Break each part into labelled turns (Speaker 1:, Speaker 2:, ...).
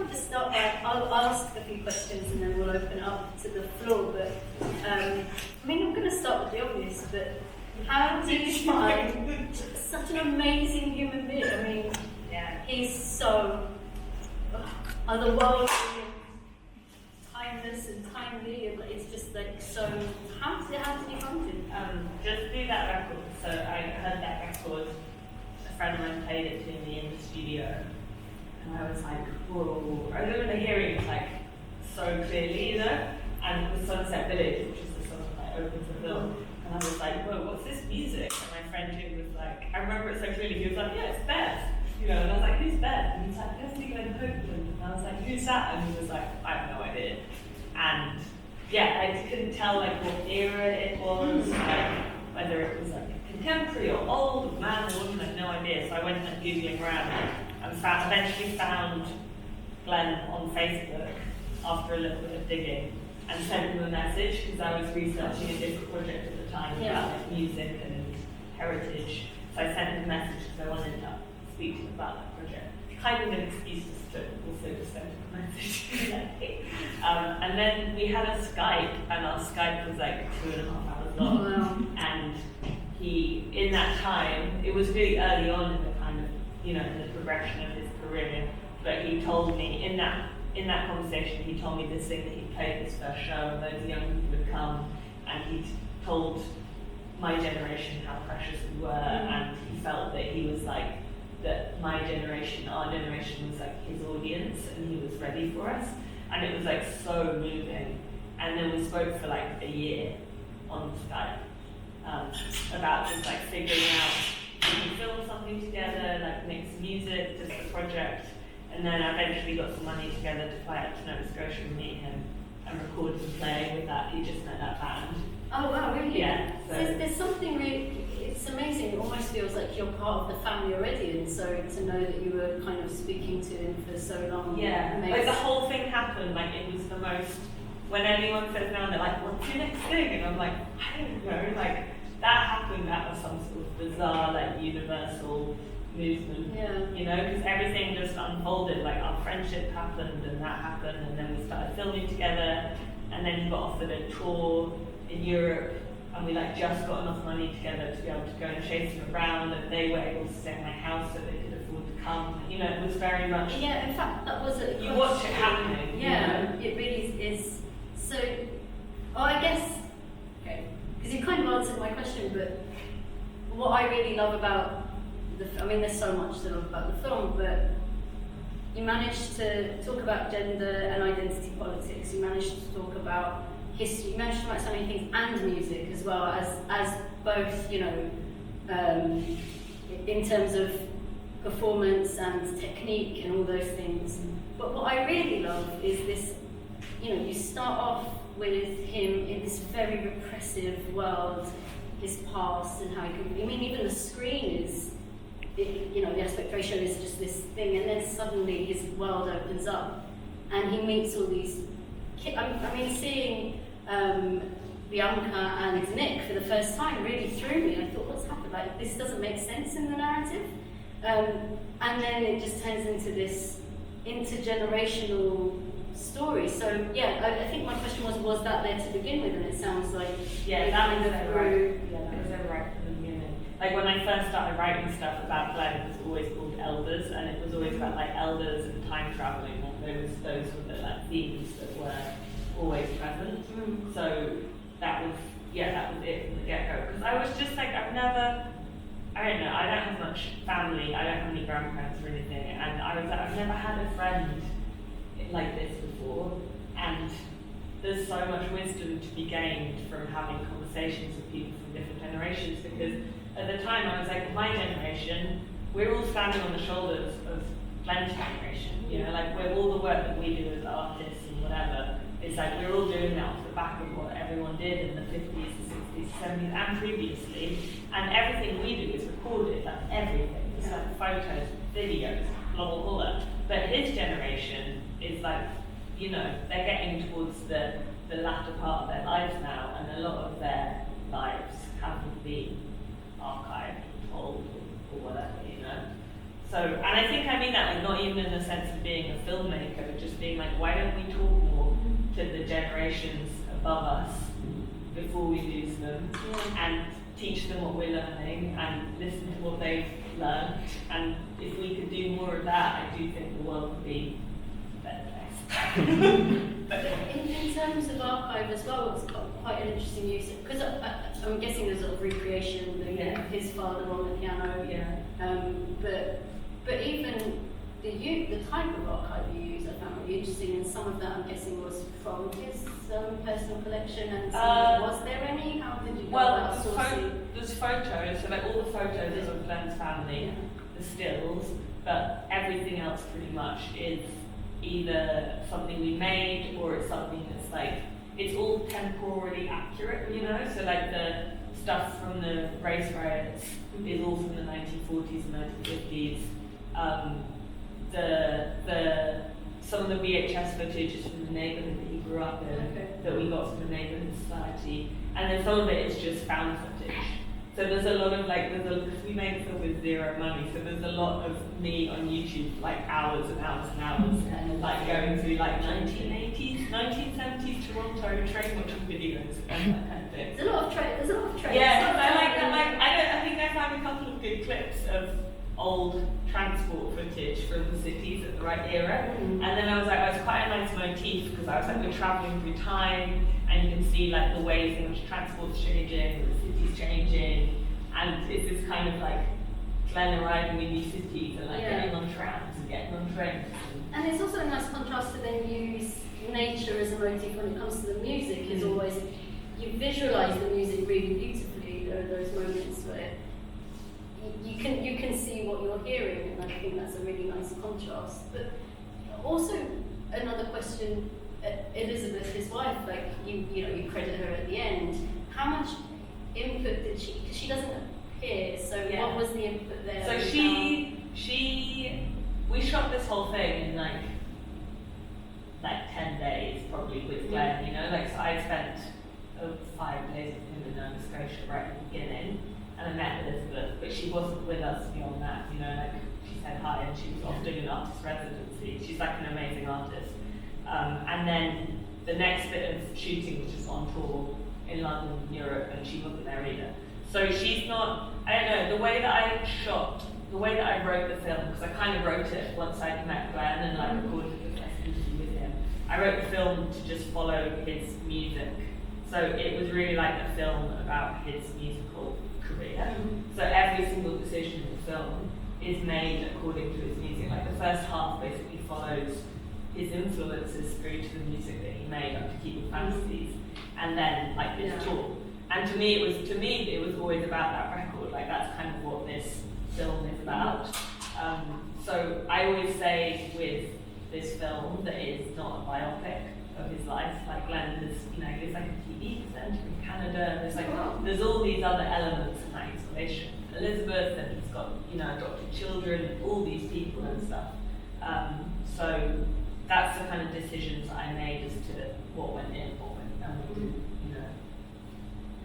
Speaker 1: want to start by, I'll ask a few questions and then we'll open it up to the floor, but I mean, I'm going to start with the obvious, but how do you find such an amazing human being? I mean, he's so otherworldly and timeless and timely, and it's just like so. How did you find him?
Speaker 2: Just through that record. So I heard that record. A friend of mine played it to me in the studio, and I was like, whoa! I remember hearing it like so clearly, you know. And the Sunset Village, which is the song that opens the film, and I was like, whoa, what's this music? And my friend Jim was like, I remember it so clearly. He was like, yeah, it's Beth. You know, and I was like, who's Beth? And he's like, Beth's the Glenn Copeland. And I was like, who's that? And he was like, I have no idea. And yeah, I couldn't tell like what era it was, like, whether it was like contemporary or old, man or woman, I had no idea. So I went like Googling around and eventually found Glenn on Facebook after a little bit of digging and sent him a message because I was researching a different project at the time about like music and heritage. So I sent him a message because I wanted to speak to him about that project. Kind of an excuse to also just send him a message. And then we had a Skype, and our Skype was like 2.5 hours long.
Speaker 1: Oh, wow.
Speaker 2: And he, in that time, it was really early on in the kind of, you know, in the progression of his career, but he told me in that conversation, he told me this thing that he played his first show, and those young people would come, and he told my generation how precious we were, and he felt that he was like, that my generation, our generation was like his audience, and he was ready for us, and it was like so moving. And then we spoke for like a year on Skype about just like figuring out if we can film something together, like make some music, just a project. And then I eventually got some money together to fly out to Nova Scotia and meet him and record him playing with that. He just met that band.
Speaker 1: Oh wow, really?
Speaker 2: Yeah. So
Speaker 1: there's something really, it's amazing. It almost feels like you're part of the family already, and so to know that you were kind of speaking to him for so long.
Speaker 2: Yeah, like the whole thing happened, like it was the most, when anyone says now, they're like, what's your next thing? And I'm like, I don't know, like that happened out of some sort of bizarre, like universal movement, you know, because everything just unfolded, like our friendship happened and that happened, and then we started filming together, and then he got offered a tour in Europe, and we like just got enough money together to be able to go and chase him around, and they were able to stay in my house so they could afford to come. You know, it was very much.
Speaker 1: Yeah, in fact, that was a.
Speaker 2: You watch it happening.
Speaker 1: Yeah,
Speaker 2: you know?
Speaker 1: It really is. So, I guess, okay, because you kind of answered my question, but what I really love about I mean, there's so much to love about the film, but you managed to talk about gender and identity politics. You managed to talk about history. You managed to write so many things, and music as well as both, you know, in terms of performance and technique and all those things. But what I really love is this. You know, you start off with him in this very repressive world, his past and how he can. I mean, even the screen is. You know, the aspect ratio is just this thing, and then suddenly his world opens up, and he meets all these kids. I mean, seeing Bianca and Nick for the first time really threw me. I thought, what's happened? Like, this doesn't make sense in the narrative. And then it just turns into this intergenerational story. So, yeah, I think my question was that there to begin with, and it sounds like
Speaker 2: that was right. Yeah, that was right from the beginning. Like when I first started writing stuff about Glenn, it was always called Elders, and it was always about like elders and time traveling. And those were the like themes that were always present. So that was it from the get-go. Because I was just like, I don't have much family, I don't have any grandparents or anything, and I was like, I've never had a friend like this before, and there's so much wisdom to be gained from having conversations with people from different generations, because at the time I was like, my generation, we're all standing on the shoulders of Glenn's generation, you know, like we're all the work that we do as artists and whatever, it's like we're all doing that off the back of what everyone did in the 50s, the 60s, 70s and previously, and everything we do is recorded, like everything, it's like photos, videos, blah blah blah, but his generation is like, you know, they're getting towards the latter part of their lives now, and a lot of their lives haven't been archived or told or whatever, you know. So and I think I mean that, like, not even in the sense of being a filmmaker, but just being like, why don't we talk more to the generations above us before we lose them, and teach them what we're learning, and listen to what they've learned. And if we could do more of that, I do think the world would be a better place.
Speaker 1: In terms of archive as well, it's got quite an interesting use, because I'm guessing there's a lot of recreation, his father on the piano, but even the type of archive you use I found really interesting, and some of that I'm guessing was from his personal collection, and was there any? How did you go about sourcing?
Speaker 2: There's photos, so like all the photos of Glenn's family, the stills, but everything else pretty much is either something we made, or it's something that's like, it's all temporally accurate, you know? So like the stuff from the race riots is all from the 1940s and 1950s. Some of the VHS footage is from the neighbourhood that he grew up in, that we got from the neighbourhood society, and then some of it is just found footage. So there's a lot of like, we made the film with zero money, so there's a lot of me on YouTube, like hours and hours and hours, like going through like 1980s, 1970s Toronto train watching videos and that kind of thing.
Speaker 1: There's a lot of trains.
Speaker 2: Yeah, I like that. Like, I think I found a couple of good clips of old transport footage from the cities at the right era, and then I was like, it's quite a nice motif, because I was like, we're traveling through time, and you can see like the ways in which transport's changing, the city's changing, and it's this kind of like Glenn arriving in new cities and like getting on trams and getting on trains.
Speaker 1: And it's also a nice contrast to then use nature as a motif when it comes to the music. Is always, you visualize the music really beautifully. There are those moments where you can see what you're hearing, and I think that's a really nice contrast. But also another question, Elizabeth, his wife, like you credit her at the end. How much input did she? Because she doesn't appear. So what was the input there?
Speaker 2: So we shot this whole thing in like 10 days probably with Glenn. You know, like, so I spent 5 days with him in Nova Scotia right at the beginning. And I met Elizabeth, but she wasn't with us beyond that, you know, like, she said hi and she was off doing an artist residency. She's like an amazing artist. And then the next bit of shooting was just on tour in London, Europe, and she wasn't there either. So she's not, I don't know, the way that I shot, the way that I wrote the film, because I kind of wrote it once I'd met Glenn and like recorded the first interview with him. I wrote the film to just follow his music. So it was really like a film about his musical career. So every single decision in the film is made according to his music. Like the first half basically follows his influences through to the music that he made up to keep Fantasies, and then like this tour. And to me it was always about that record. Like that's kind of what this film is about. So I always say with this film that it's not a biopic of his life. Like Glenn is, he's like a TV presenter in Canada. There's all these other elements in that exploration. Elizabeth, and he's got, adopted children, all these people and stuff. So that's the kind of decisions I made as to what went in, what went out.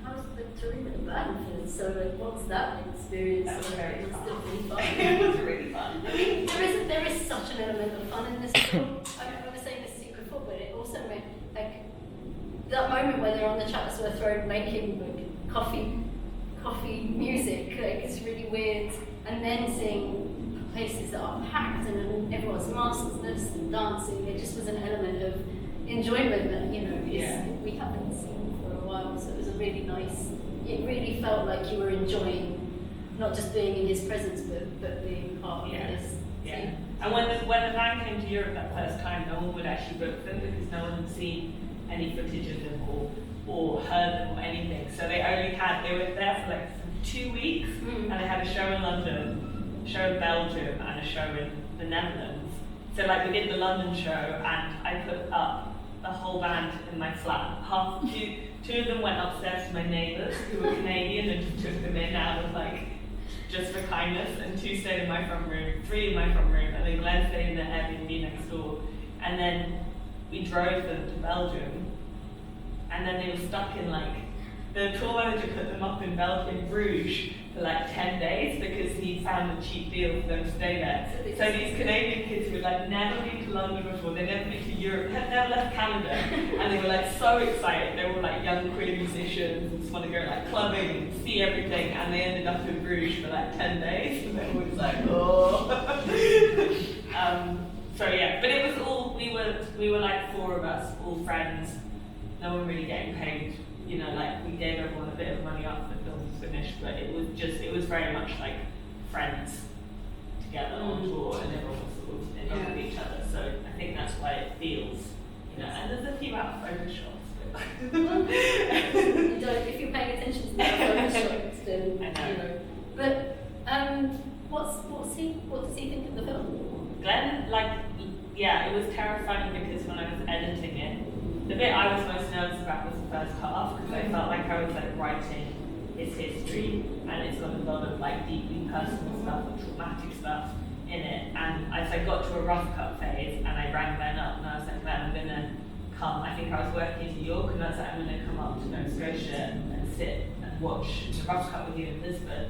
Speaker 1: How's the touring with the band feel? So what's that experience?
Speaker 2: That was very fun.
Speaker 1: Really fun.
Speaker 2: It was really fun.
Speaker 1: I mean, there is such an element of fun in this film. I was saying this secret before, but it also meant like that moment where they're on the Chatsworth Road making coffee music. Like it's really weird, and then seeing places that are packed and everyone's masked and dancing. It just was an element of enjoyment that we haven't seen for a while. So it was a really nice. It really felt like you were enjoying not just being in his presence, but being part of this.
Speaker 2: Yeah. And when the band came to Europe that first time, no one would actually book them because no one had seen any footage of them or heard them or anything. So they were there for like 2 weeks, and they had a show in London, a show in Belgium, and a show in the Netherlands. So like we did the London show, and I put up the whole band in my flat. Two of them went upstairs to my neighbours who were Canadian and just took them in out of just for kindness, and 2 stayed in my front room, 3 in my front room, and then Glenn stayed in the Airbnb next door. And then we drove them to Belgium, and then they were stuck in the tour manager put them up in Belgium, Bruges, for like 10 days because he found a cheap deal for them to stay there. So these Canadian kids who had like never been to London before, they'd never been to Europe, had never left Canada, and they were like so excited. They were like young queer musicians and just want to go like clubbing and see everything, and they ended up in Bruges for like 10 days, and they were just like, oh. So yeah, but it was all, we were like 4 of us, all friends, no one really getting paid. You know, like we gave everyone a bit of money after the film was finished, but it was very much like friends together on tour, and everyone was sort of in love with each other. So I think that's why it feels, you know, and there's a few out of focus shots.
Speaker 1: If you're paying attention to the focus shots, then
Speaker 2: I know.
Speaker 1: you know. But what does he think of the film?
Speaker 2: Glenn, like, yeah, it was terrifying because when I was editing it, the bit I was most nervous about was the first half, because I felt like I was like writing his history, and it's got a lot of like deeply personal stuff and traumatic stuff in it. And as I got to a rough cut phase, and I rang Ben up, and I was like, Ben, I'm gonna come. I think I was working in New York, and I was like, I'm gonna come up to Nova Scotia and sit and watch the rough cut with you in Lisbon.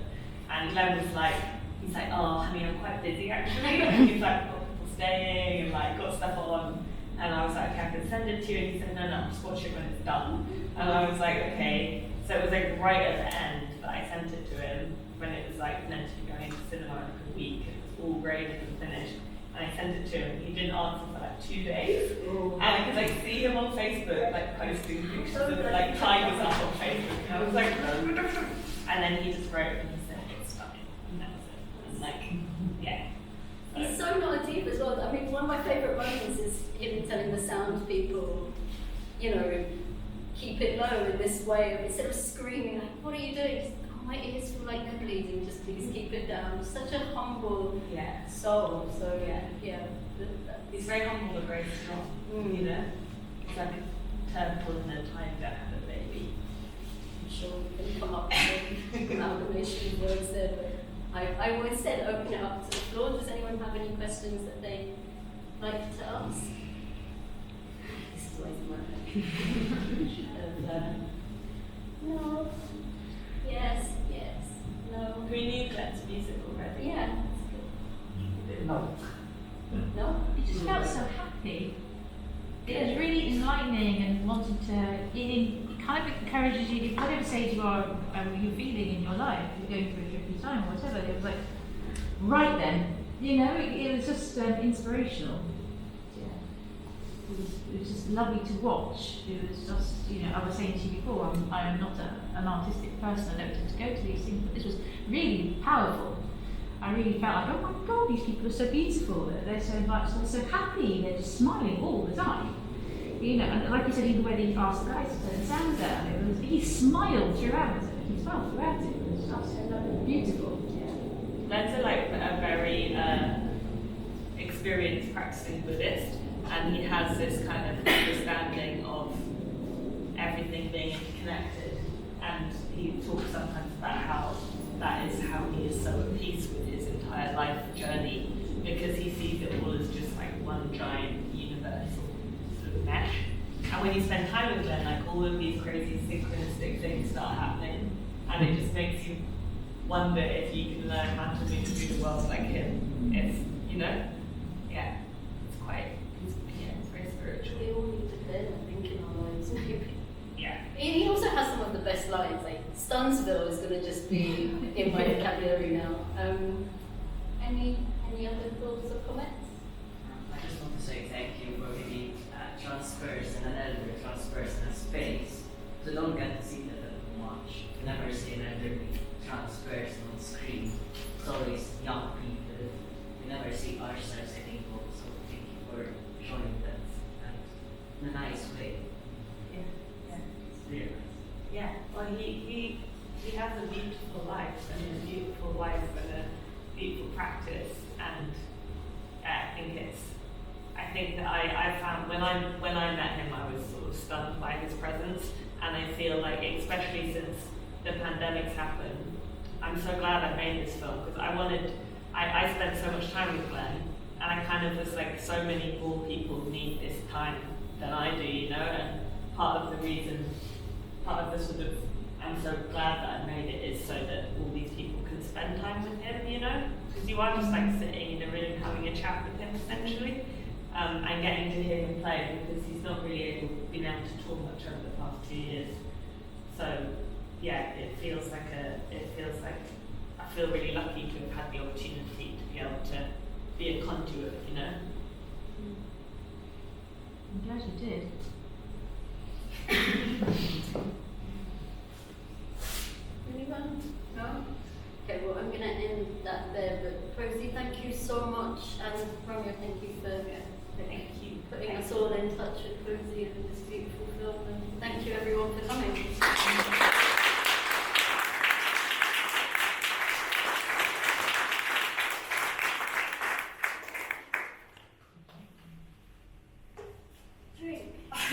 Speaker 2: And Glenn was like, he's like, oh, honey, I'm quite busy actually. And he's like, got people staying and like got stuff on. And I was like, okay, I can send it to you. And he said, no, just watch it when it's done. And I was like, okay. So it was like right at the end that I sent it to him when it was like meant to be going to cinema in like a week. It was all graded and finished. And I sent it to him. He didn't answer for like 2 days. And I could like see him on Facebook like posting pictures of like tigers up on Facebook. And I was like, and then he just wrote and he said, it's fine. And that was it. And like, yeah.
Speaker 1: He's so not a diva as well. I mean, one of my favourite moments is him telling the sound people, you know, keep it low in this way of, instead of screaming, like, what are you doing? Just, oh, my ears feel like they're bleeding, just please keep it down. Such a humble soul. So, yeah.
Speaker 2: He's very humble but very strong, you know? He's like a turtle in a time to have a baby.
Speaker 1: I'm sure we can come up with an amalgamation of words there, but I always said open it up to the floor. Does anyone have any questions that they'd like to ask? This is always my no. Yes. No.
Speaker 2: We knew Glenn's music already.
Speaker 1: Yeah.
Speaker 3: No.
Speaker 1: No?
Speaker 4: You just felt so happy. It was really enlightening and wanted to, it kind of encourages you, whatever stage you are, you're feeling in your life, you're going through a tricky time or whatever, it was like, right then, you know, it was just inspirational. Yeah. It was just lovely to watch. It was just, you know, I was saying to you before, I'm not an artistic person, I don't tend to go to these things, but this was really powerful. I really felt like, oh my God, these people are so beautiful, they're so much, they're so happy, they're just smiling all the time. You know, and like you said, even when he asked the guys to turn the sound down, he smiled throughout it. He smiled throughout it. It was just beautiful. Yeah.
Speaker 2: Glenn's like a very experienced practicing Buddhist, and he has this kind of understanding of everything being interconnected. And he talks sometimes about how that is how he is so at peace with his entire life journey, because he sees it all as just like one giant universal sort of mesh. And when you spend time with Glenn, like all of these crazy synchronistic things start happening, and it just makes you wonder if you can learn how to move through the world like him. If, you know, yeah, it's very spiritual.
Speaker 1: We all need to learn, I think, in our lives, maybe.
Speaker 2: Yeah.
Speaker 1: He also has some of the best lines, like Stunsville is going to just be in my vocabulary now. Any other thoughts or comments?
Speaker 3: I just want to say thank you for giving transfers and an elder transfers and a space. So don't get to see that much. You never see an elderly transfers on screen. It's always young people. You never see ourselves anymore. So thank you for showing that and in a nice way.
Speaker 2: Yeah, well, he has a beautiful life and a beautiful wife and a beautiful practice, and I think that I found when I met him, I was sort of stunned by his presence, and I feel like, especially since the pandemic's happened, I'm so glad I made this film, because I spent so much time with Glenn, and I kind of was like, so many more people need this time than I do, you know, and part of the sort of I'm so glad that I made it is so that all these people can spend time with him, you know? Because you are just like sitting in a room having a chat with him essentially, and getting to hear him play because he's not really been able to tour much over the past 2 years. So yeah, it feels like I feel really lucky to have had the opportunity to be able to be a conduit, you know?
Speaker 4: I'm glad you did.
Speaker 1: Anyone? No? Okay, well, I'm going to end that there, but Posy, thank you so much, and Romeo, thank you for
Speaker 2: Thank you.
Speaker 1: putting us all in touch with Posy and this beautiful film, and thank you everyone for coming.